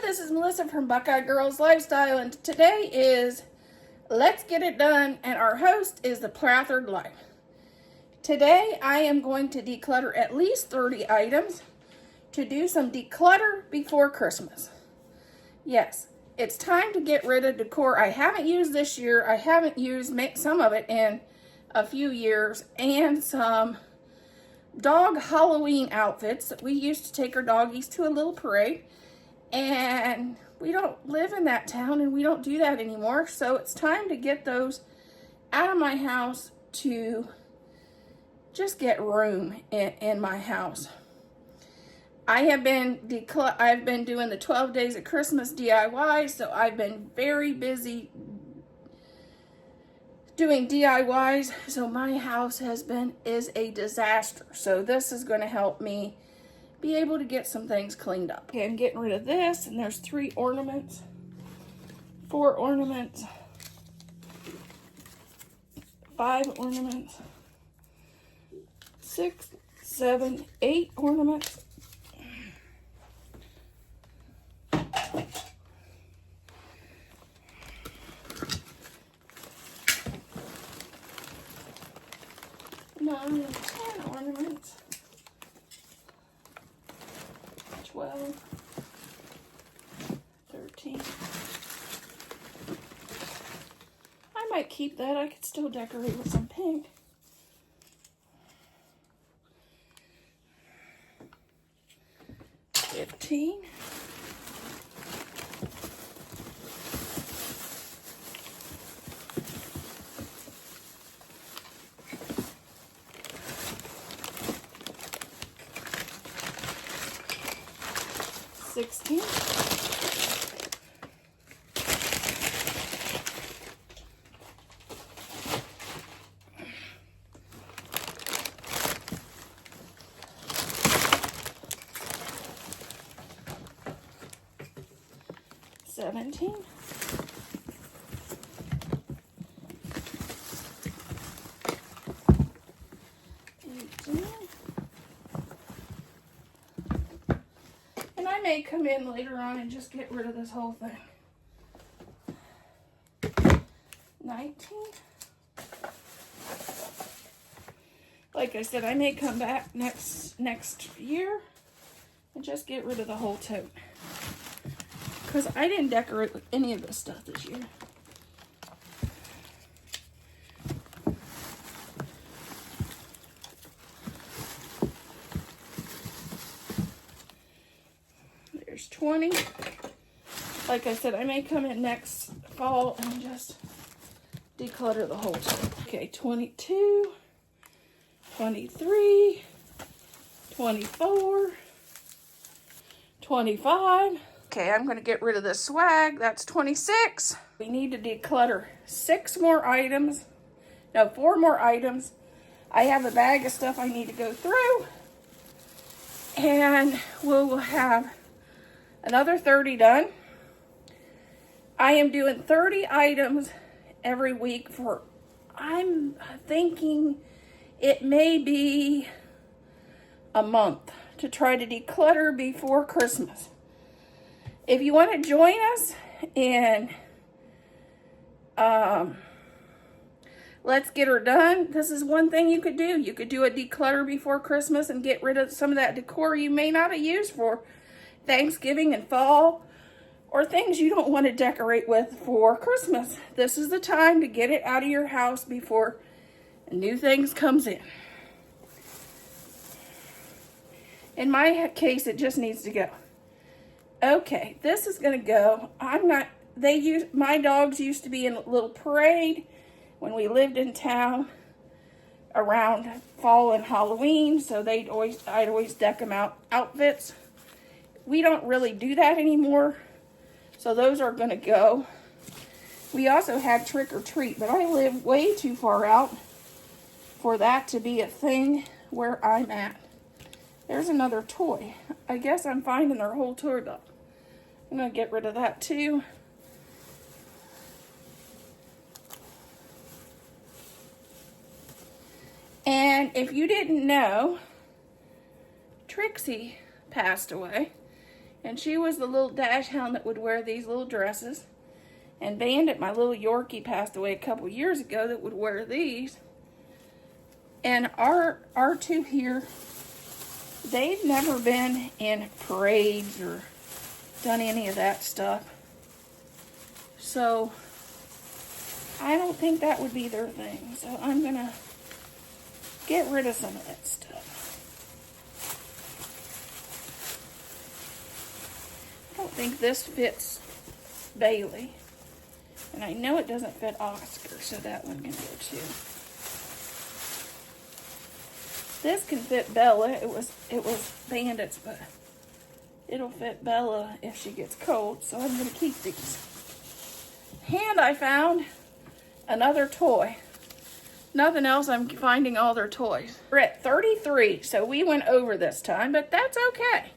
this is Melissa from Buckeye Girls Lifestyle, and today is Let's Get It Done, and our host is the Plathered Life. Today, I am going to declutter at least 30 items to do some declutter before Christmas. Yes, it's time to get rid of decor I haven't used this year. I haven't used some of it in a few years, and some dog Halloween outfits that we used to take our doggies to a little parade. And we don't live in that town and we don't do that anymore. So it's time to get those out of my house to just get room in my house. I've been doing the 12 days of Christmas DIY, so I've been very busy doing DIYs. So my house is a disaster. So this is going to help me be able to get some things cleaned up. Okay, I'm getting rid of this, and there's 3 ornaments, 4 ornaments, 5 ornaments, 6, 7, 8 ornaments, 9, 10 ornaments, 12, 13. I might keep that. I could still decorate with some pink. 15. 16. 17. 18. And I may come in later on and just get rid of this whole thing. 19. Like I said, I may come back next year and just get rid of the whole tote, because I didn't decorate with any of this stuff this year. There's 20. Like I said, I may come in next fall and just declutter the whole tote. Okay, 22, 23, 24, 25. Okay, I'm going to get rid of this swag. That's 26. We need to declutter 4 more items. I have a bag of stuff I need to go through. And we'll have another 30 done. I am doing 30 items every week for, I'm thinking it may be a month, to try to declutter before Christmas. If you want to join us in Let's Get Her Done, this is one thing you could do. You could do a declutter before Christmas and get rid of some of that decor you may not have used for Thanksgiving and fall, or things you don't want to decorate with for Christmas. This is the time to get it out of your house before new things comes in. In my case, it just needs to go. Okay, this is going to go. My dogs used to be in a little parade when we lived in town around fall and Halloween, so I'd always deck them out outfits. We don't really do that anymore, so those are going to go. We also had trick or treat, but I live way too far out for that to be a thing where I'm at. There's another toy. I guess I'm finding their whole toy belt. I'm going to get rid of that too. And if you didn't know, Trixie passed away. And she was the little dash hound that would wear these little dresses. And Bandit, my little Yorkie, passed away a couple years ago, that would wear these. And our two here, they've never been in parades or done any of that stuff. So I don't think that would be their thing. So I'm gonna get rid of some of that stuff. I don't think this fits Bailey. And I know it doesn't fit Oscar, so that one can go too. This can fit Bella. It was Bandit's, but it'll fit Bella if she gets cold, so I'm gonna keep these. And I found another toy. Nothing else, I'm finding all their toys. We're at 33, so we went over this time, but that's okay.